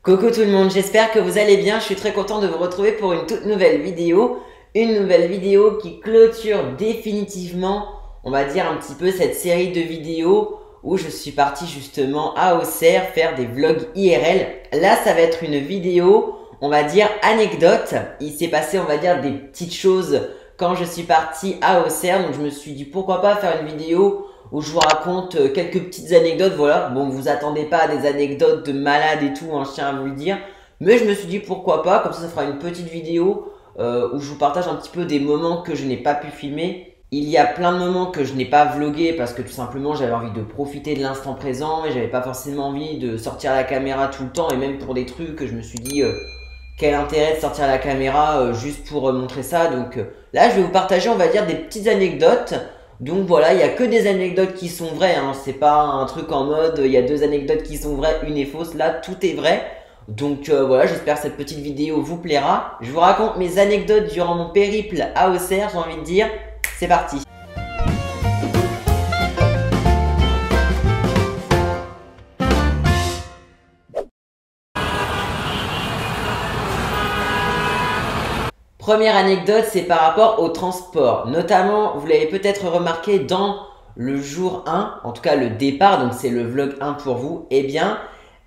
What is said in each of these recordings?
Coucou tout le monde, j'espère que vous allez bien. Je suis très content de vous retrouver pour une toute nouvelle vidéo. Une nouvelle vidéo qui clôture définitivement, on va dire un petit peu cette série de vidéos où je suis parti justement à Auxerre faire des vlogs IRL. Là, ça va être une vidéo, on va dire anecdote. Il s'est passé, on va dire, des petites choses quand je suis parti à Auxerre. Donc je me suis dit pourquoi pas faire une vidéo où je vous raconte quelques petites anecdotes, voilà. Bon, vous attendez pas à des anecdotes de malade et tout, hein, je tiens à vous le dire. Mais je me suis dit pourquoi pas, comme ça fera une petite vidéo où je vous partage un petit peu des moments que je n'ai pas pu filmer. Il y a plein de moments que je n'ai pas vlogué parce que tout simplement j'avais envie de profiter de l'instant présent et j'avais pas forcément envie de sortir la caméra tout le temps, et même pour des trucs que je me suis dit quel intérêt de sortir la caméra juste pour montrer ça. Donc là je vais vous partager, on va dire, des petites anecdotes. Donc voilà, il n'y a que des anecdotes qui sont vraies, hein. C'est pas un truc en mode il y a deux anecdotes qui sont vraies, une est fausse. Là tout est vrai. Donc voilà, j'espère que cette petite vidéo vous plaira. Je vous raconte mes anecdotes durant mon périple à Auxerre, j'ai envie de dire. C'est parti. Première anecdote, c'est par rapport au transport. Notamment, vous l'avez peut-être remarqué dans le jour 1, en tout cas le départ, donc c'est le vlog 1 pour vous. Eh bien,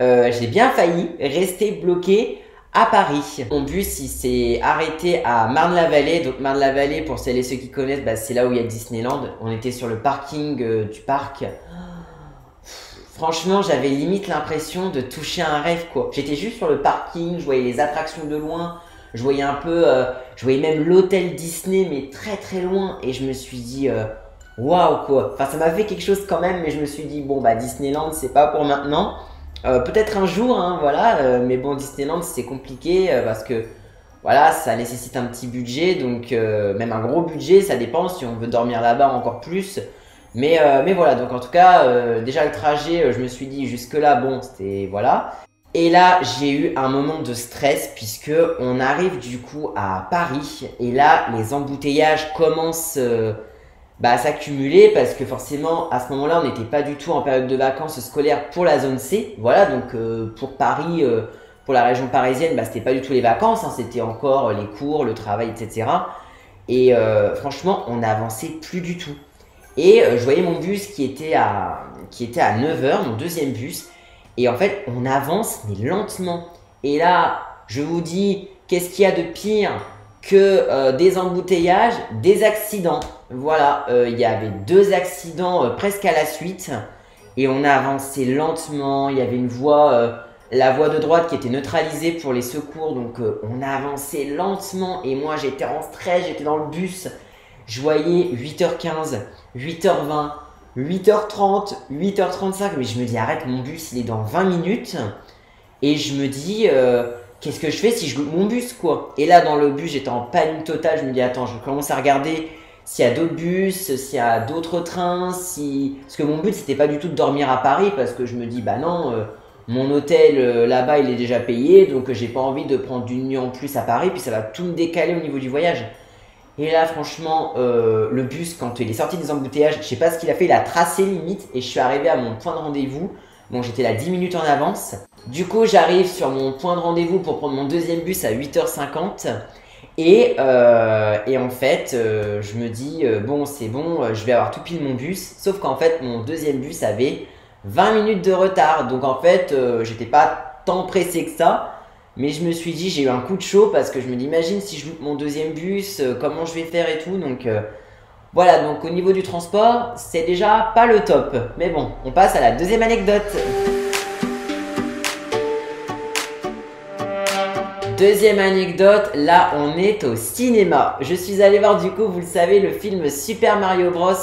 j'ai bien failli rester bloqué à Paris. Mon bus, il s'est arrêté à Marne-la-Vallée. Donc Marne-la-Vallée, pour celles et ceux qui connaissent, bah, c'est là où il y a Disneyland. On était sur le parking du parc. Franchement, j'avais limite l'impression de toucher un rêve, quoi. J'étais juste sur le parking, je voyais les attractions de loin. Je voyais un peu, je voyais même l'hôtel Disney, mais très très loin. Et je me suis dit, waouh quoi. Enfin, ça m'a fait quelque chose quand même, mais je me suis dit, bon bah Disneyland, c'est pas pour maintenant. Peut-être un jour, hein, voilà. Mais bon, Disneyland, c'est compliqué parce que, voilà, ça nécessite un petit budget. Donc, même un gros budget, ça dépend si on veut dormir là-bas encore plus. Mais voilà, donc en tout cas, déjà le trajet, je me suis dit jusque-là, bon, c'était, voilà. Et là, j'ai eu un moment de stress puisque on arrive du coup à Paris et là, les embouteillages commencent à s'accumuler parce que forcément, à ce moment-là, on n'était pas du tout en période de vacances scolaires pour la zone C. Voilà, donc pour Paris, pour la région parisienne, c'était pas du tout les vacances, hein, c'était encore les cours, le travail, etc. Et franchement, on n'avançait plus du tout. Et je voyais mon bus qui était à 9h, mon deuxième bus. Et en fait, on avance, mais lentement. Et là, je vous dis, qu'est-ce qu'il y a de pire que des embouteillages, des accidents. Voilà, il y avait deux accidents presque à la suite. Et on a avancé lentement. Il y avait une voie, la voie de droite qui était neutralisée pour les secours. Donc, on a avancé lentement. Et moi, j'étais en stress, j'étais dans le bus. Je voyais 8h15, 8h20. 8h30, 8h35, mais je me dis arrête, mon bus il est dans 20 minutes. Et je me dis qu'est-ce que je fais si je loupe mon bus quoi. Et là dans le bus j'étais en panique totale, je me dis attends, je commence à regarder s'il y a d'autres bus, s'il y a d'autres trains, si... Parce que mon but c'était pas du tout de dormir à Paris parce que je me dis bah non, mon hôtel là-bas il est déjà payé, donc j'ai pas envie de prendre une nuit en plus à Paris, puis ça va tout me décaler au niveau du voyage. Et là franchement le bus quand il est sorti des embouteillages, je sais pas ce qu'il a fait, il a tracé limite et je suis arrivé à mon point de rendez-vous. Bon, j'étais là 10 minutes en avance. Du coup j'arrive sur mon point de rendez-vous pour prendre mon deuxième bus à 8h50. Et en fait je me dis bon c'est bon, je vais avoir tout pile mon bus. Sauf qu'en fait mon deuxième bus avait 20 minutes de retard. Donc en fait j'étais pas tant pressé que ça. Mais je me suis dit, j'ai eu un coup de chaud parce que je me dis, imagine si je loupe mon deuxième bus, comment je vais faire et tout. Donc voilà, donc au niveau du transport, c'est déjà pas le top. Mais bon, on passe à la deuxième anecdote. Deuxième anecdote, là on est au cinéma. Je suis allé voir du coup, vous le savez, le film Super Mario Bros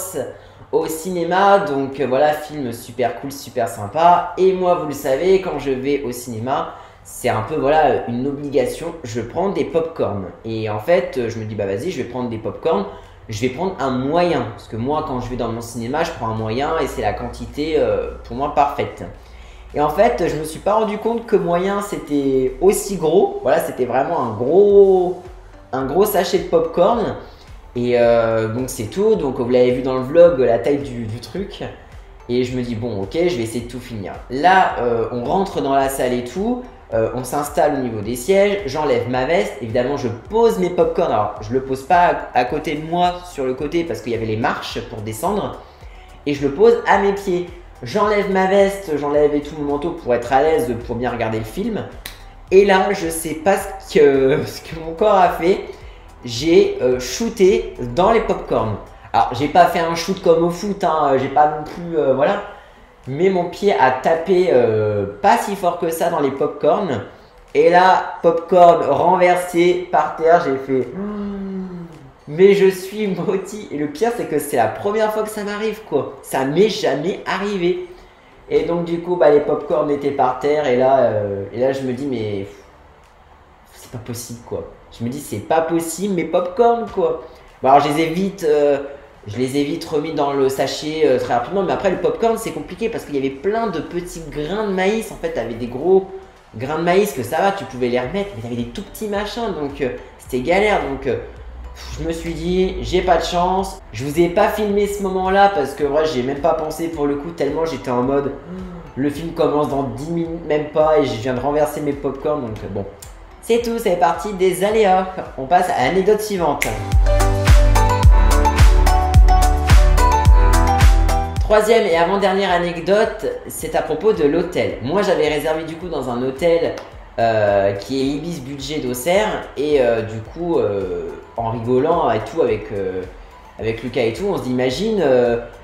au cinéma. Donc voilà, film super cool, super sympa. Et moi, vous le savez, quand je vais au cinéma, c'est un peu voilà une obligation, je prends des pop-corn. Et en fait, je me dis bah vas-y, je vais prendre des pop-corn. Je vais prendre un moyen. Parce que moi, quand je vais dans mon cinéma, je prends un moyen et c'est la quantité pour moi parfaite. Et en fait, je me suis pas rendu compte que moyen c'était aussi gros. Voilà, c'était vraiment un gros sachet de pop-corn. Et donc c'est tout. Donc vous l'avez vu dans le vlog, la taille du truc. Et je me dis bon ok, je vais essayer de tout finir. Là on rentre dans la salle et tout. On s'installe au niveau des sièges, j'enlève ma veste, évidemment je pose mes popcorn, alors je le pose pas à côté de moi sur le côté parce qu'il y avait les marches pour descendre, et je le pose à mes pieds. J'enlève ma veste, j'enlève et tout mon manteau pour être à l'aise, pour bien regarder le film, et là je sais pas ce que mon corps a fait, j'ai shooté dans les popcorn. Alors j'ai pas fait un shoot comme au foot, hein, j'ai pas non plus, voilà. Mais mon pied a tapé pas si fort que ça dans les popcorn. Et là, popcorn renversé par terre, j'ai fait mais je suis maudit. Et le pire, c'est que c'est la première fois que ça m'arrive, quoi. Ça m'est jamais arrivé. Et donc, du coup, bah, les popcorn étaient par terre. Et là, je me dis, mais c'est pas possible, quoi. Je me dis, c'est pas possible, mes popcorn, quoi. Bon, alors, je les ai vite remis dans le sachet très rapidement. Mais après, le popcorn, c'est compliqué parce qu'il y avait plein de petits grains de maïs. En fait, tu avais des gros grains de maïs que ça va, tu pouvais les remettre. Mais tu avais des tout petits machins. Donc, c'était galère. Donc, je me suis dit, j'ai pas de chance. Je vous ai pas filmé ce moment-là parce que ouais, j'ai même pas pensé pour le coup. Tellement j'étais en mode, le film commence dans 10 minutes, même pas. Et je viens de renverser mes popcorn. Donc, bon, c'est tout. C'est parti des aléas. On passe à l'anecdote suivante. Troisième et avant-dernière anecdote, c'est à propos de l'hôtel. Moi, j'avais réservé du coup dans un hôtel qui est l'Ibis Budget d'Auxerre. Et du coup, en rigolant et tout avec Lucas et tout, on se dit, imagine,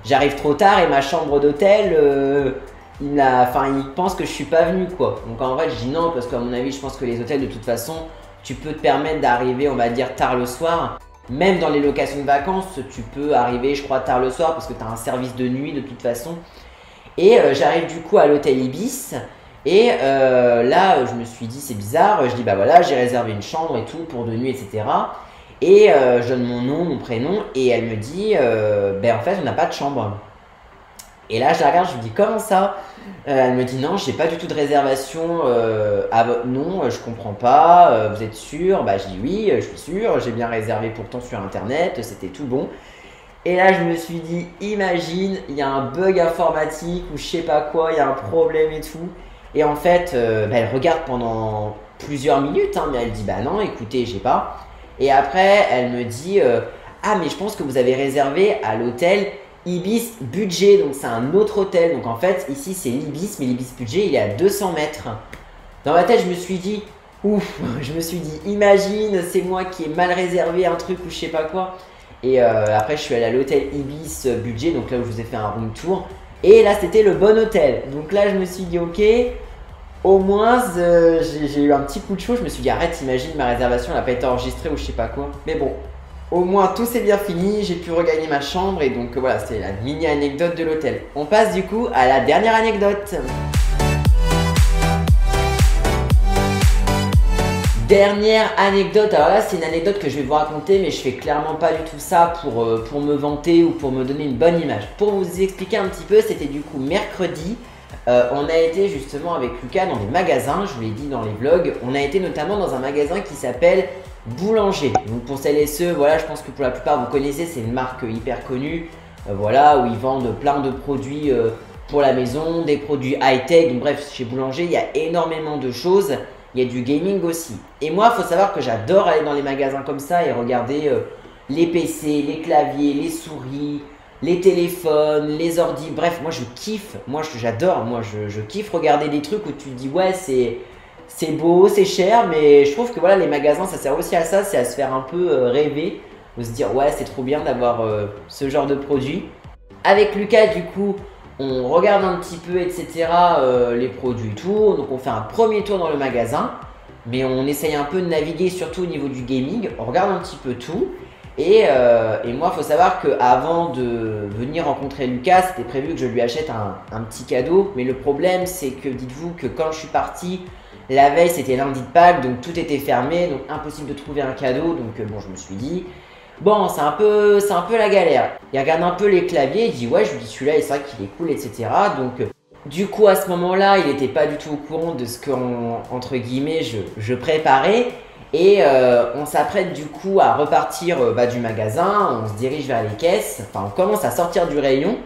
j'arrive trop tard et ma chambre d'hôtel, il pense que je suis pas venu, quoi. Donc en vrai, je dis non parce qu'à mon avis, je pense que les hôtels, de toute façon, tu peux te permettre d'arriver, on va dire, tard le soir. Même dans les locations de vacances, tu peux arriver, je crois, tard le soir parce que tu as un service de nuit de toute façon. Et j'arrive du coup à l'hôtel Ibis. Et là, je me suis dit, c'est bizarre. Je dis, bah voilà, j'ai réservé une chambre et tout pour de nuit, etc. Et je donne mon nom, mon prénom. Et elle me dit, ben en fait, on n'a pas de chambre. Et là, je la regarde, je lui dis, comment ça? Elle me dit, non, j'ai pas du tout de réservation à votre nom, je comprends pas, vous êtes sûr? Bah, je dis oui, je suis sûr, j'ai bien réservé pourtant sur internet, c'était tout bon. Et là, je me suis dit, imagine, il y a un bug informatique ou je sais pas quoi, il y a un problème et tout. Et en fait, bah, elle regarde pendant plusieurs minutes, hein, mais elle dit, bah non, écoutez, j'ai pas. Et après, elle me dit, ah, mais je pense que vous avez réservé à l'hôtel Ibis Budget, donc c'est un autre hôtel. Donc en fait, ici c'est l'Ibis, mais l'Ibis Budget, il est à 200 mètres. Dans ma tête, je me suis dit, ouf, je me suis dit, imagine, c'est moi qui ai mal réservé un truc ou je sais pas quoi. Et après, je suis allé à l'hôtel Ibis Budget, donc là où je vous ai fait un room tour. Et là, c'était le bon hôtel. Donc là, je me suis dit, ok, au moins, j'ai eu un petit coup de chaud. Je me suis dit, arrête, imagine, ma réservation n'a pas été enregistrée ou je sais pas quoi. Mais bon. Au moins tout s'est bien fini, j'ai pu regagner ma chambre et donc voilà, c'est la mini anecdote de l'hôtel. On passe du coup à la dernière anecdote. Dernière anecdote, alors là c'est une anecdote que je vais vous raconter mais je fais clairement pas du tout ça pour me vanter ou pour me donner une bonne image. Pour vous expliquer un petit peu, c'était du coup mercredi. On a été justement avec Lucas dans des magasins, je vous l'ai dit dans les vlogs. On a été notamment dans un magasin qui s'appelle Boulanger. Donc pour celles et ceux, voilà, je pense que pour la plupart vous connaissez, c'est une marque hyper connue, voilà, où ils vendent plein de produits pour la maison, des produits high-tech. Donc bref, chez Boulanger, il y a énormément de choses. Il y a du gaming aussi. Et moi, il faut savoir que j'adore aller dans les magasins comme ça et regarder les PC, les claviers, les souris, les téléphones, les ordis. Bref, moi je kiffe, j'adore, je kiffe regarder des trucs où tu te dis ouais, c'est beau, c'est cher, mais je trouve que voilà, les magasins, ça sert aussi à ça, c'est à se faire un peu rêver, de se dire ouais, c'est trop bien d'avoir ce genre de produit. Avec Lucas, du coup, on regarde un petit peu, etc., les produits et tout. Donc on fait un premier tour dans le magasin, mais on essaye un peu de naviguer, surtout au niveau du gaming. On regarde un petit peu tout. Et moi, il faut savoir qu'avant de venir rencontrer Lucas, c'était prévu que je lui achète un petit cadeau. Mais le problème, c'est que dites-vous que quand je suis parti, la veille, c'était lundi de Pâques, donc tout était fermé, donc impossible de trouver un cadeau. Donc bon, je me suis dit, bon, c'est un peu la galère. Il regarde un peu les claviers, il dit ouais, je lui dis celui-là, c'est vrai qu'il est cool, etc. Donc du coup, à ce moment-là, il n'était pas du tout au courant de ce que, entre guillemets, je préparais. Et on s'apprête du coup à repartir du magasin, on se dirige vers les caisses, enfin on commence à sortir du rayon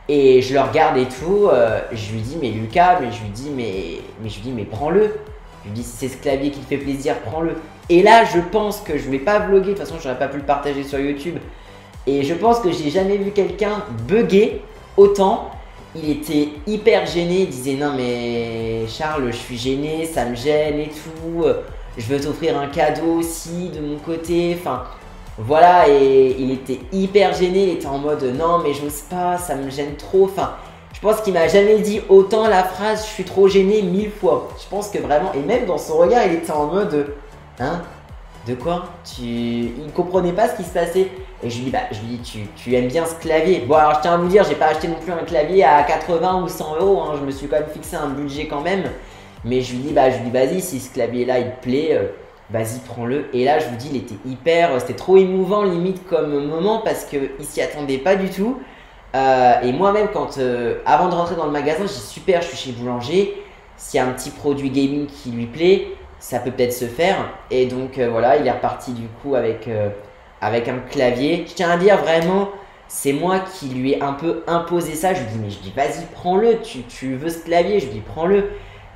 et je le regarde et tout, je lui dis mais Lucas, mais je lui dis mais prends-le, Je lui dis si c'est ce clavier qui te fait plaisir, prends-le. Et là, je pense que je vais pas vlogger, de toute façon, j'aurais pas pu le partager sur YouTube. Et je pense que j'ai jamais vu quelqu'un bugger autant. Il était hyper gêné, il disait non mais Charles, je suis gêné, ça me gêne et tout. Je veux t'offrir un cadeau aussi de mon côté. Enfin, voilà, et il était hyper gêné, il était en mode non mais j'ose pas, ça me gêne trop. Enfin, je pense qu'il m'a jamais dit autant la phrase je suis trop gêné 1000 fois. Je pense que vraiment, et même dans son regard, il était en mode hein, de quoi il comprenait pas ce qui se passait. Et je lui dis, tu aimes bien ce clavier. Bon alors je tiens à vous dire, j'ai pas acheté non plus un clavier à 80 ou 100 euros, hein. Je me suis quand même fixé un budget quand même. Mais je lui dis, vas-y, si ce clavier là il te plaît, vas-y prends-le. Et là je vous dis, il était c'était trop émouvant limite comme moment parce qu'il s'y attendait pas du tout. Et moi-même avant de rentrer dans le magasin, j'ai dit super, je suis chez Boulanger. S'il y a un petit produit gaming qui lui plaît, ça peut peut-être se faire. Et donc voilà, il est reparti du coup avec un clavier. Je tiens à dire vraiment, c'est moi qui lui ai un peu imposé ça. Je lui dis vas-y prends-le, tu veux ce clavier, je lui dis prends-le.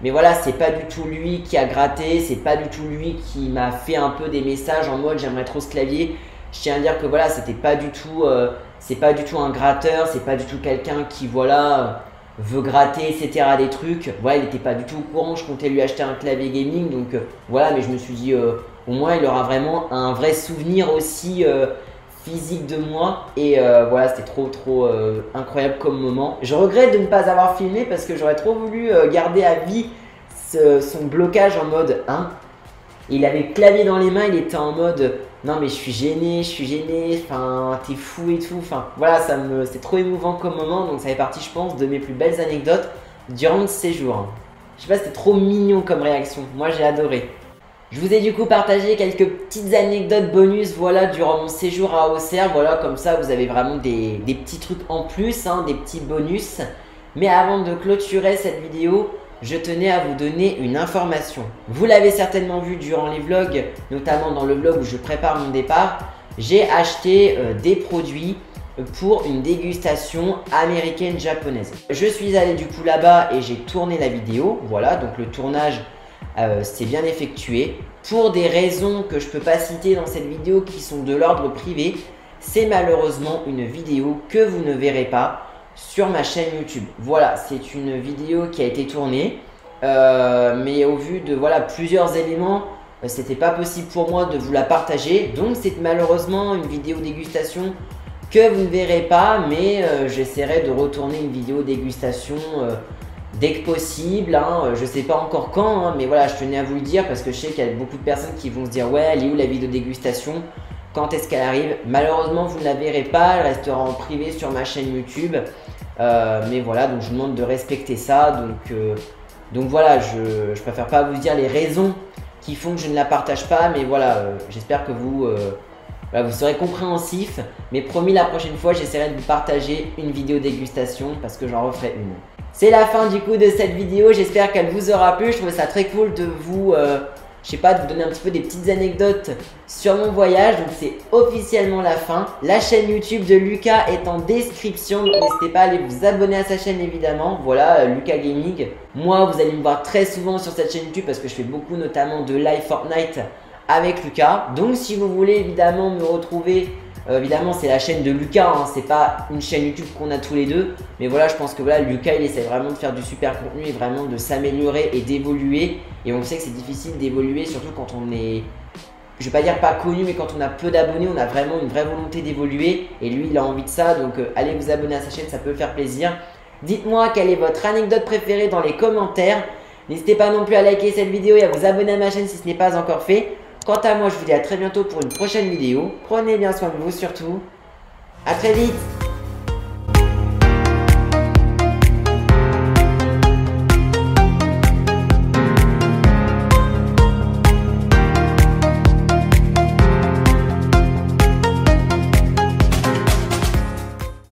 Mais voilà, c'est pas du tout lui qui a gratté, c'est pas du tout lui qui m'a fait un peu des messages en mode j'aimerais trop ce clavier. Je tiens à dire que voilà, c'est pas du tout un gratteur, c'est pas du tout quelqu'un qui voilà veut gratter etc des trucs. Voilà, il n'était pas du tout au courant, je comptais lui acheter un clavier gaming donc voilà, mais je me suis dit au moins il aura vraiment un vrai souvenir aussi physique de moi et voilà, c'était trop incroyable comme moment. Je regrette de ne pas avoir filmé parce que j'aurais trop voulu garder à vie son blocage en mode hein. Il avait le clavier dans les mains, il était en mode non mais je suis gêné, enfin t'es fou et tout, enfin voilà, c'était trop émouvant comme moment, donc ça fait partie je pense de mes plus belles anecdotes durant ce séjour. Je sais pas, c'était trop mignon comme réaction, moi j'ai adoré. Je vous ai du coup partagé quelques petites anecdotes bonus voilà durant mon séjour à Auxerre, voilà comme ça vous avez vraiment des petits trucs en plus, hein, des petits bonus. Mais avant de clôturer cette vidéo, je tenais à vous donner une information. Vous l'avez certainement vu durant les vlogs, notamment dans le vlog où je prépare mon départ, j'ai acheté des produits pour une dégustation américaine-japonaise. Je suis allé du coup là-bas et j'ai tourné la vidéo, voilà, donc le tournage s'est bien effectué. Pour des raisons que je ne peux pas citer dans cette vidéo qui sont de l'ordre privé, c'est malheureusement une vidéo que vous ne verrez pas sur ma chaîne YouTube. Voilà, c'est une vidéo qui a été tournée, mais au vu de voilà, plusieurs éléments, c'était pas possible pour moi de vous la partager. Donc c'est malheureusement une vidéo dégustation que vous ne verrez pas, mais j'essaierai de retourner une vidéo dégustation dès que possible, hein. Je sais pas encore quand, hein, mais voilà, je tenais à vous le dire parce que je sais qu'il y a beaucoup de personnes qui vont se dire ouais, elle est où la vidéo dégustation? Quand est-ce qu'elle arrive? Malheureusement, vous ne la verrez pas, elle restera en privé sur ma chaîne YouTube. Mais voilà, donc je vous demande de respecter ça. Donc voilà, je préfère pas vous dire les raisons qui font que je ne la partage pas, mais voilà, j'espère que vous serez compréhensif. Mais promis, la prochaine fois, j'essaierai de vous partager une vidéo dégustation parce que j'en referai une. C'est la fin du coup de cette vidéo, j'espère qu'elle vous aura plu. Je trouvais ça très cool de vous, je sais pas, de vous donner un petit peu des petites anecdotes sur mon voyage. Donc c'est officiellement la fin. La chaîne YouTube de Lucas est en description, donc n'hésitez pas à aller vous abonner à sa chaîne évidemment. Voilà, Lucas Gaming. Moi, vous allez me voir très souvent sur cette chaîne YouTube parce que je fais beaucoup notamment de live Fortnite avec Lucas. Donc si vous voulez évidemment me retrouver, évidemment c'est la chaîne de Lucas, hein, c'est pas une chaîne YouTube qu'on a tous les deux. Mais voilà, je pense que voilà, Lucas il essaie vraiment de faire du super contenu et vraiment de s'améliorer et d'évoluer. Et on sait que c'est difficile d'évoluer, surtout quand on est, je vais pas dire pas connu, mais quand on a peu d'abonnés, on a vraiment une vraie volonté d'évoluer. Et lui il a envie de ça, donc allez vous abonner à sa chaîne, ça peut faire plaisir. Dites-moi quelle est votre anecdote préférée dans les commentaires. N'hésitez pas non plus à liker cette vidéo et à vous abonner à ma chaîne si ce n'est pas encore fait. Quant à moi, je vous dis à très bientôt pour une prochaine vidéo. Prenez bien soin de vous surtout. À très vite.